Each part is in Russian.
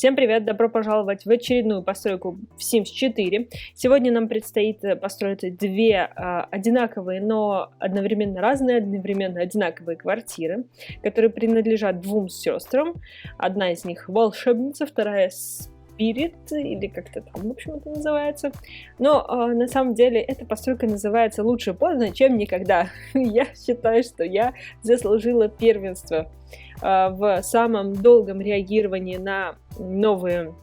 Всем привет! Добро пожаловать в очередную постройку в Sims 4. Сегодня нам предстоит построить две одинаковые, но одновременно разные, одновременно одинаковые квартиры, которые принадлежат двум сестрам. Одна из них волшебница, вторая Спирит, или как-то там, в общем, это называется. Но на самом деле эта постройка называется «Лучше поздно, чем никогда». Я считаю, что я заслужила первенство в самом долгом реагировании на новые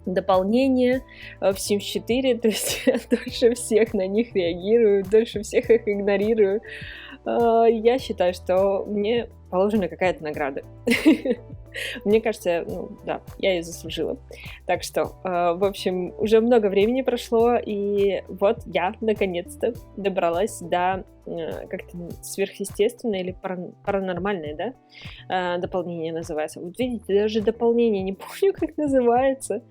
дополнения в Sims 4, то есть я дольше всех на них реагирую, дольше всех их игнорирую. Я считаю, что мне положена какая-то награда. Мне кажется, да, я ее заслужила. Так что, в общем, уже много времени прошло, и вот я наконец-то добралась до как-то сверхъестественное или паранормальное, да, дополнение называется. Вот видите, даже дополнение не помню, как называется.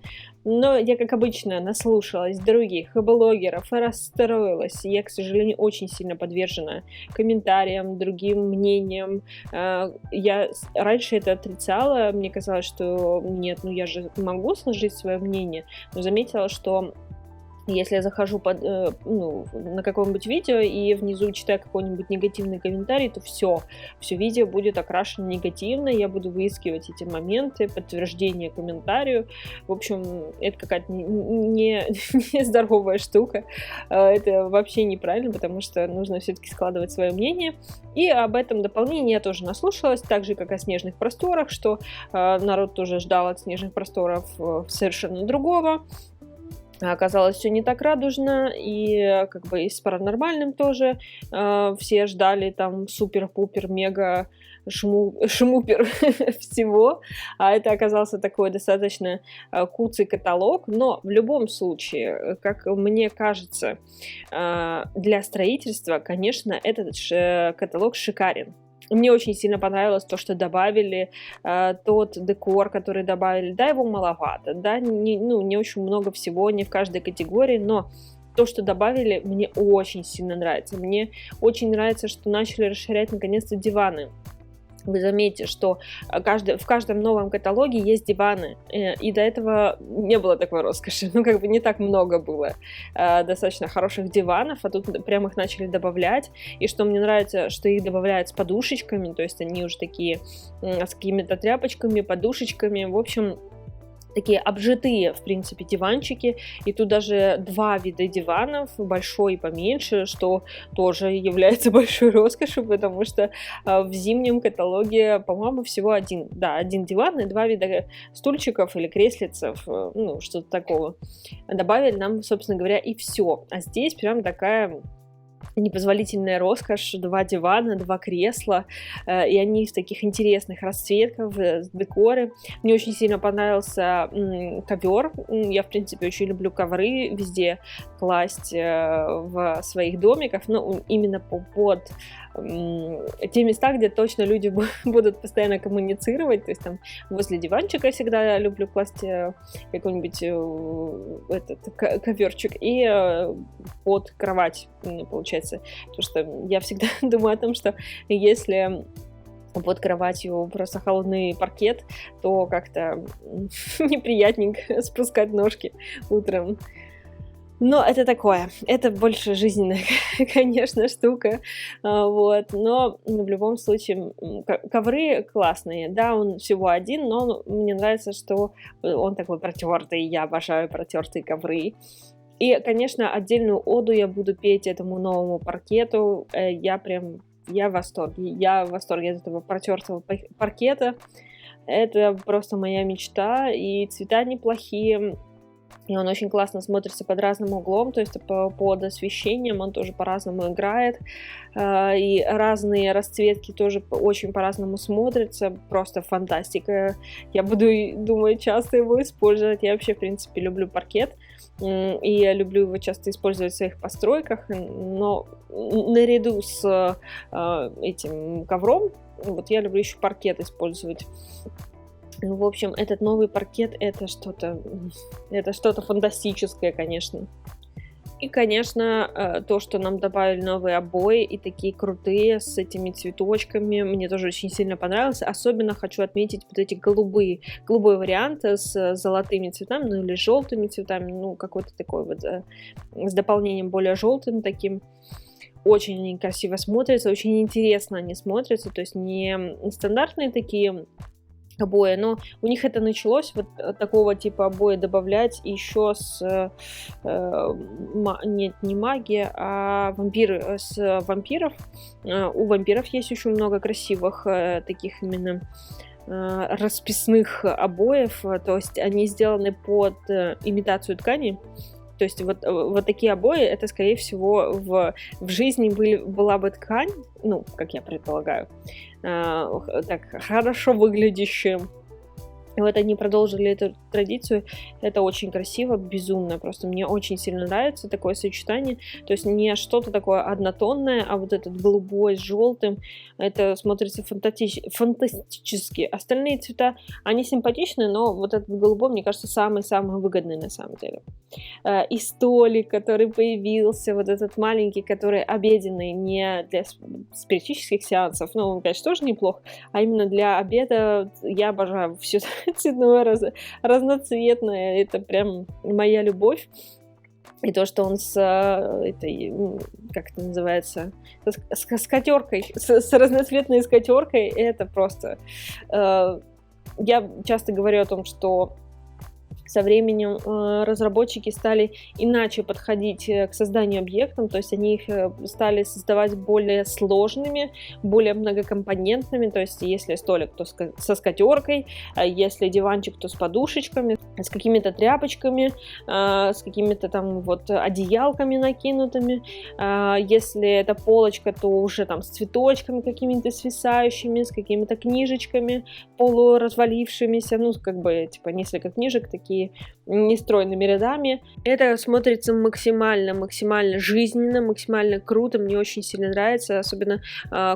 Но я, как обычно, наслушалась других блогеров и расстроилась. Я, к сожалению, очень сильно подвержена комментариям, другим мнениям. Я раньше это отрицала. Мне казалось, что нет, я же могу сложить свое мнение. Но заметила, что если я захожу на какое-нибудь видео и внизу читаю какой-нибудь негативный комментарий, то все видео будет окрашено негативно, я буду выискивать эти моменты, подтверждение комментарию. В общем, это какая-то нездоровая штука. Это вообще неправильно, потому что нужно все-таки складывать свое мнение. И об этом дополнении я тоже наслушалась, так же, как о снежных просторах, что народ тоже ждал от снежных просторов совершенно другого. Оказалось, все не так радужно, и как бы и с паранормальным тоже все ждали там супер-пупер, мега шмупер всего, а это оказался такой достаточно куцый каталог, но в любом случае, как мне кажется, для строительства, конечно, этот каталог шикарен. Мне очень сильно понравилось то, что добавили, тот декор, который добавили. Да, его маловато, да, не очень много всего, не в каждой категории, но то, что добавили, мне очень сильно нравится. Мне очень нравится, что начали расширять наконец-то диваны. Вы заметите, что в каждом новом каталоге есть диваны, и до этого не было такой роскоши, не так много было достаточно хороших диванов, а тут прям их начали добавлять, и что мне нравится, что их добавляют с подушечками, то есть они уже такие с какими-то тряпочками, подушечками, в общем, такие обжитые, в принципе, диванчики, и тут даже два вида диванов, большой и поменьше, что тоже является большой роскошью, потому что в зимнем каталоге, по-моему, всего один диван и два вида стульчиков или креслицев, что-то такого. Добавили нам, собственно говоря, и все. А здесь прям такая непозволительная роскошь, два дивана, два кресла, и они в таких интересных расцветках, в декоре. Мне очень сильно понравился ковер. Я, в принципе, очень люблю ковры везде класть в своих домиках, но именно под те места, где точно люди будут постоянно коммуницировать, то есть там возле диванчика всегда люблю класть какой-нибудь коверчик и под кровать, получается, потому что я всегда думаю о том, что если под кроватью просто холодный паркет, то как-то неприятненько спускать ножки утром. Но это такое, это больше жизненная, конечно, штука, вот, но в любом случае ковры классные, да, он всего один, но мне нравится, что он такой протертый, я обожаю протертые ковры. И, конечно, отдельную оду я буду петь этому новому паркету, я в восторге от этого протертого паркета, это просто моя мечта, и цвета неплохие. И он очень классно смотрится под разным углом, то есть под освещением он тоже по-разному играет. И разные расцветки тоже очень по-разному смотрятся. Просто фантастика. Я буду, думаю, часто его использовать. Я вообще, в принципе, люблю паркет. И я люблю его часто использовать в своих постройках. Но наряду с этим ковром, вот я люблю еще паркет использовать. В общем, этот новый паркет это что-то фантастическое, конечно. И, конечно, то, что нам добавили новые обои и такие крутые с этими цветочками, мне тоже очень сильно понравилось. Особенно хочу отметить вот эти голубой вариант с золотыми цветами, ну или желтыми цветами, ну какой-то такой вот с дополнением более желтым таким. Очень они красиво смотрятся, очень интересно они смотрятся, то есть не стандартные такие обои, но у них это началось, вот такого типа обои добавлять еще нет, не магия, а с вампиров. У вампиров есть очень много красивых таких именно расписных обоев, то есть они сделаны под имитацию ткани. То есть вот такие обои, это, скорее всего, в жизни была бы ткань, ну, как я предполагаю, так хорошо выглядящие. И вот они продолжили эту традицию. Это очень красиво, безумно. Просто мне очень сильно нравится такое сочетание. То есть не что-то такое однотонное, а вот этот голубой с желтым. Это смотрится фантастически. Остальные цвета, они симпатичные, но вот этот голубой, мне кажется, самый-самый выгодный на самом деле. И столик, который появился, вот этот маленький, который обеденный, не для спиритических сеансов, ну, он, конечно, тоже неплох, а именно для обеда. Я обожаю все цветное, разноцветное, это прям моя любовь. И то, что он с этой, как это называется, с скатеркой, с разноцветной скатеркой, это просто... Я часто говорю о том, что со временем разработчики стали иначе подходить к созданию объектов, то есть они их стали создавать более сложными, более многокомпонентными, то есть если столик, то со скатеркой, если диванчик, то с подушечками, с какими-то тряпочками, с какими-то там вот одеялками накинутыми, если это полочка, то уже там с цветочками какими-то свисающими, с какими-то книжечками полуразвалившимися, ну как бы типа несколько книжек, такие нестройными рядами. Это смотрится максимально жизненно, максимально круто. Мне очень сильно нравится, особенно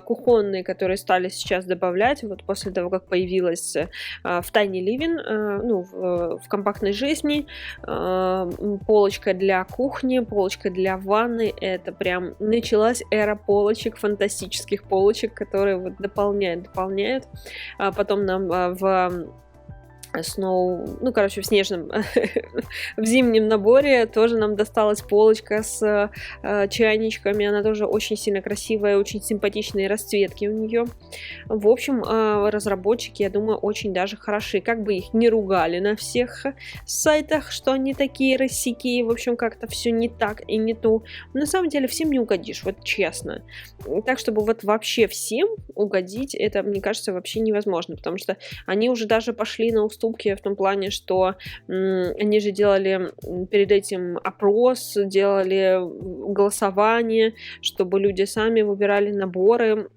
кухонные, которые стали сейчас добавлять, вот после того, как появилась в Tiny Living, ну, в компактной жизни, полочка для кухни, полочка для ванны. Это прям началась эра полочек, фантастических полочек, которые вот дополняют. Потом нам в снежном, в зимнем наборе тоже нам досталась полочка с чайничками, она тоже очень сильно красивая, очень симпатичные расцветки у нее. В общем, разработчики, я думаю, очень даже хороши, как бы их не ругали на всех сайтах, что они такие рассеки, в общем, как-то все не так и не то. На самом деле всем не угодишь, вот честно. Так, чтобы вот вообще всем угодить, это, мне кажется, вообще невозможно, потому что они уже даже пошли на уступки в том плане, что они же делали перед этим опрос, делали голосование, чтобы люди сами выбирали наборы,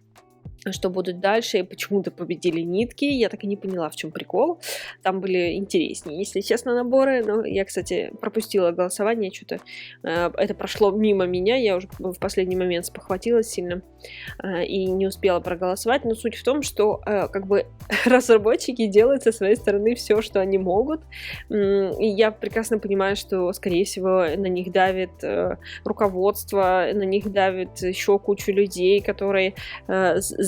что будут дальше, и почему-то победили нитки. Я так и не поняла, в чем прикол. Там были интереснее, если честно, наборы. Но я, кстати, пропустила голосование, что-то это прошло мимо меня. Я уже в последний момент спохватилась сильно и не успела проголосовать. Но суть в том, что как бы разработчики делают со своей стороны все, что они могут. И я прекрасно понимаю, что, скорее всего, на них давит руководство, на них давит еще кучу людей, которые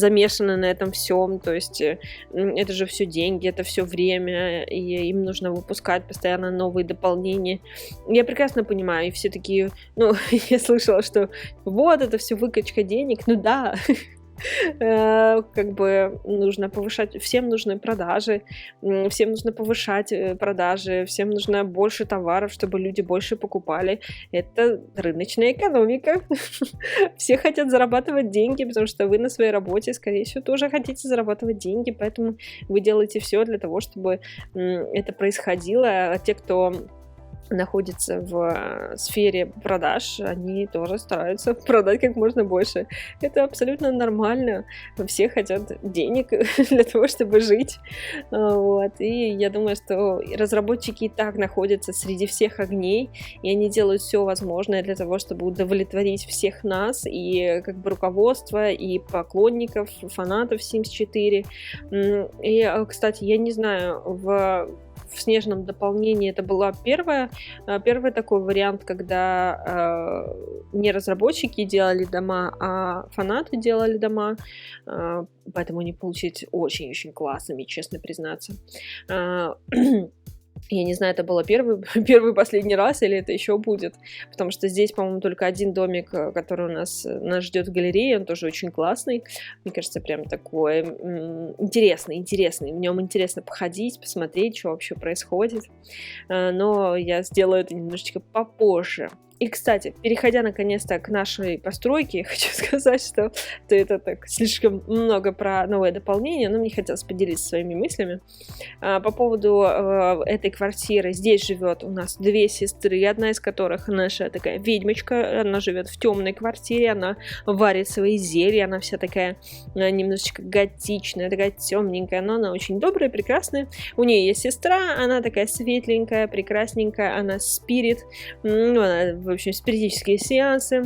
замешаны на этом всем, то есть это же все деньги, это все время, и им нужно выпускать постоянно новые дополнения. Я прекрасно понимаю, и все такие, ну, я слышала, что вот, это все выкачка денег, ну да, как бы нужно повышать, всем нужны продажи, всем нужно повышать продажи, всем нужно больше товаров, чтобы люди больше покупали. Это рыночная экономика. Все хотят зарабатывать деньги, потому что вы на своей работе, скорее всего, тоже хотите зарабатывать деньги, поэтому вы делаете все для того, чтобы это происходило. А те, кто находится в сфере продаж, они тоже стараются продать как можно больше. Это абсолютно нормально. Все хотят денег для того, чтобы жить. Вот. И я думаю, что разработчики и так находятся среди всех огней, и они делают все возможное для того, чтобы удовлетворить всех нас, и как бы руководство, и поклонников, фанатов Sims 4. И, кстати, я не знаю, в в снежном дополнении это была первый такой вариант, когда не разработчики делали дома, а фанаты делали дома, поэтому они получились очень-очень классными, честно признаться. Я не знаю, это было первый последний раз или это еще будет, потому что здесь, по-моему, только один домик, который нас ждет в галерее, он тоже очень классный. Мне кажется, прям такой интересный. В нем интересно походить, посмотреть, что вообще происходит. Но я сделаю это немножечко попозже. И, кстати, переходя наконец-то к нашей постройке, хочу сказать, что это так слишком много про новое дополнение, но мне хотелось поделиться своими мыслями. По поводу этой квартиры. Здесь живет у нас две сестры, одна из которых наша такая ведьмочка, она живет в темной квартире, она варит свои зелья, она вся такая немножечко готичная, такая темненькая, но она очень добрая, прекрасная. У нее есть сестра, она такая светленькая, прекрасненькая, она спирит, она, в общем, спиритические сеансы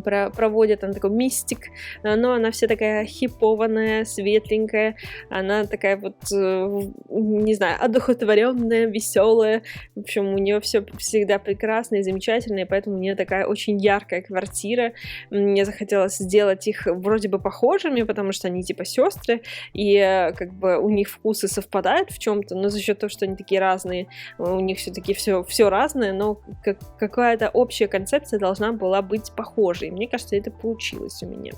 проводит, она такой мистик, но она вся такая хипованная, светленькая, она такая вот, не знаю, одухотворенная, веселая, в общем, у нее все всегда прекрасно и замечательно, и поэтому у нее такая очень яркая квартира. Мне захотелось сделать их вроде бы похожими, потому что они типа сестры, и как бы у них вкусы совпадают в чем-то, но за счет того, что они такие разные, у них все-таки все разное, но какая-то общая концепция должна была быть похожей. И мне кажется, это получилось у меня.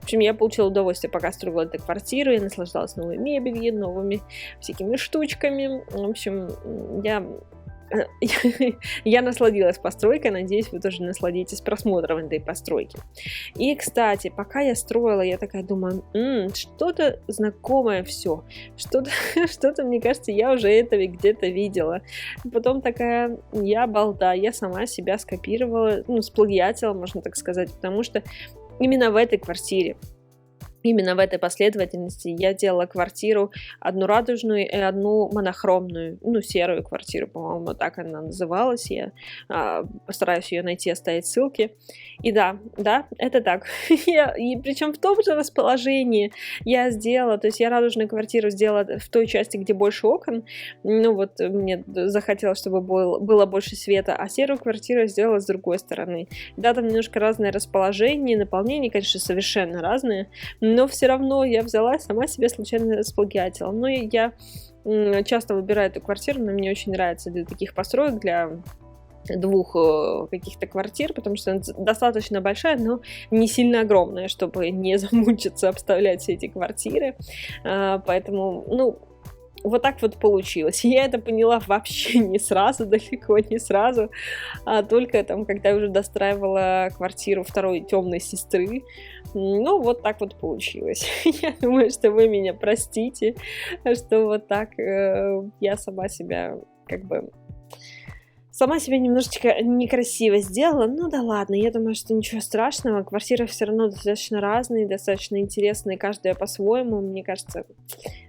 В общем, я получила удовольствие, пока строила эту квартиру, я наслаждалась новой мебелью, новыми всякими штучками. В общем, я насладилась постройкой, надеюсь, вы тоже насладитесь просмотром этой постройки. И, кстати, пока я строила, я такая думаю, что-то знакомое все, что-то, мне кажется, я уже это где-то видела. Потом такая, я сама себя скопировала, сплагиатила, можно так сказать, потому что именно в этой квартире, именно в этой последовательности я делала квартиру одну радужную и одну монохромную, серую квартиру, по-моему, так она называлась. Я постараюсь ее найти, оставить ссылки. И да, это так. И причем в том же расположении я сделала, то есть я радужную квартиру сделала в той части, где больше окон, мне захотелось, чтобы было больше света, а серую квартиру я сделала с другой стороны. Да, там немножко разное расположение, наполнение, конечно, совершенно разные, но все равно я взяла сама себе случайно сплагиатила. Но я часто выбираю эту квартиру, она мне очень нравится для таких построек, для двух каких-то квартир, потому что она достаточно большая, но не сильно огромная, чтобы не замучиться обставлять все эти квартиры. Поэтому, вот так вот получилось. Я это поняла вообще не сразу, далеко не сразу, а только когда я уже достраивала квартиру второй темной сестры. Вот так вот получилось. Я думаю, что вы меня простите, что вот так я сама себя немножечко некрасиво сделала. Да ладно, я думаю, что ничего страшного. Квартиры все равно достаточно разные, достаточно интересные, каждая по-своему. Мне кажется,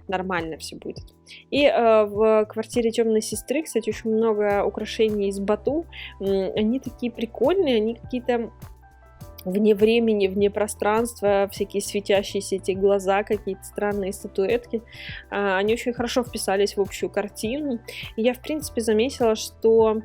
нормально все будет. И в квартире темной сестры, кстати, очень много украшений из бату. Они такие прикольные, они какие-то вне времени, вне пространства, всякие светящиеся эти глаза, какие-то странные статуэтки. Они очень хорошо вписались в общую картину. И я, в принципе, заметила, что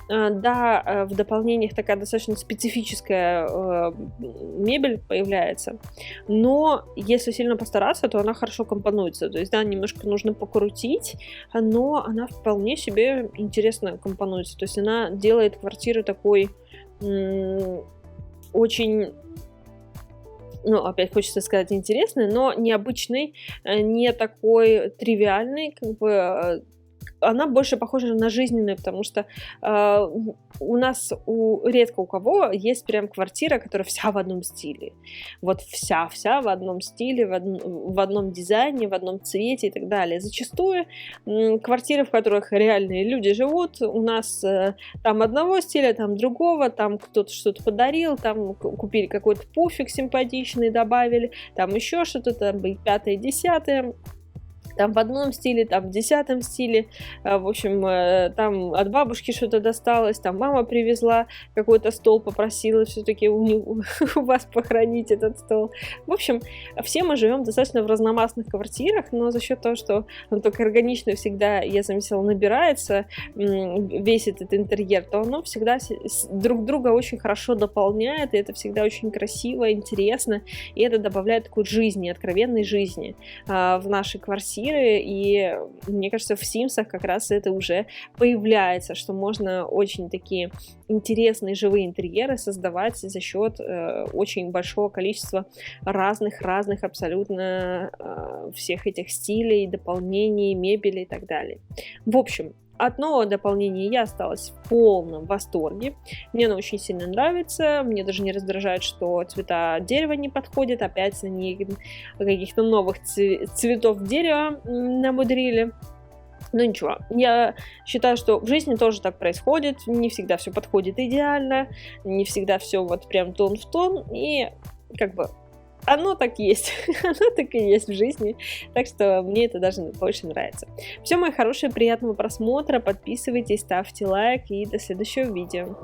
в дополнениях такая достаточно специфическая мебель появляется, но если сильно постараться, то она хорошо компонуется. То есть, немножко нужно покрутить, но она вполне себе интересно компонуется. То есть она делает квартиру такой очень, опять хочется сказать, интересный, но необычный, не такой тривиальный, она больше похожа на жизненную, потому что у нас редко у кого есть прям квартира, которая вся в одном стиле. Вот вся в одном стиле, в одном дизайне, в одном цвете и так далее. Зачастую квартиры, в которых реальные люди живут, у нас там одного стиля, там другого, там кто-то что-то подарил, там купили какой-то пуфик симпатичный, добавили, там еще что-то, там и пятое, десятое. там в одном стиле, там в 10-м стиле. В общем, там от бабушки что-то досталось, там мама привезла какой-то стол, попросила все-таки у вас похоронить этот стол. В общем, все мы живем достаточно в разномастных квартирах, но за счет того, что он только органично всегда, я заметила, набирается весь этот интерьер, то оно всегда друг друга очень хорошо дополняет, и это всегда очень красиво, интересно, и это добавляет такой жизни, откровенной жизни в нашей квартире. И мне кажется, в Симсах как раз это уже появляется, что можно очень такие интересные живые интерьеры создавать за счет очень большого количества разных абсолютно всех этих стилей, дополнений, мебели и так далее. В общем, от нового дополнения я осталась в полном восторге. Мне оно очень сильно нравится. Мне даже не раздражает, что цвета дерева не подходят. Опять они каких-то новых цветов дерева намудрили. Но ничего, я считаю, что в жизни тоже так происходит. Не всегда все подходит идеально. Не всегда все вот прям тон в тон. И как бы оно так есть, оно так и есть в жизни, так что мне это даже больше нравится. Все, мои хорошие, приятного просмотра, подписывайтесь, ставьте лайк и до следующего видео.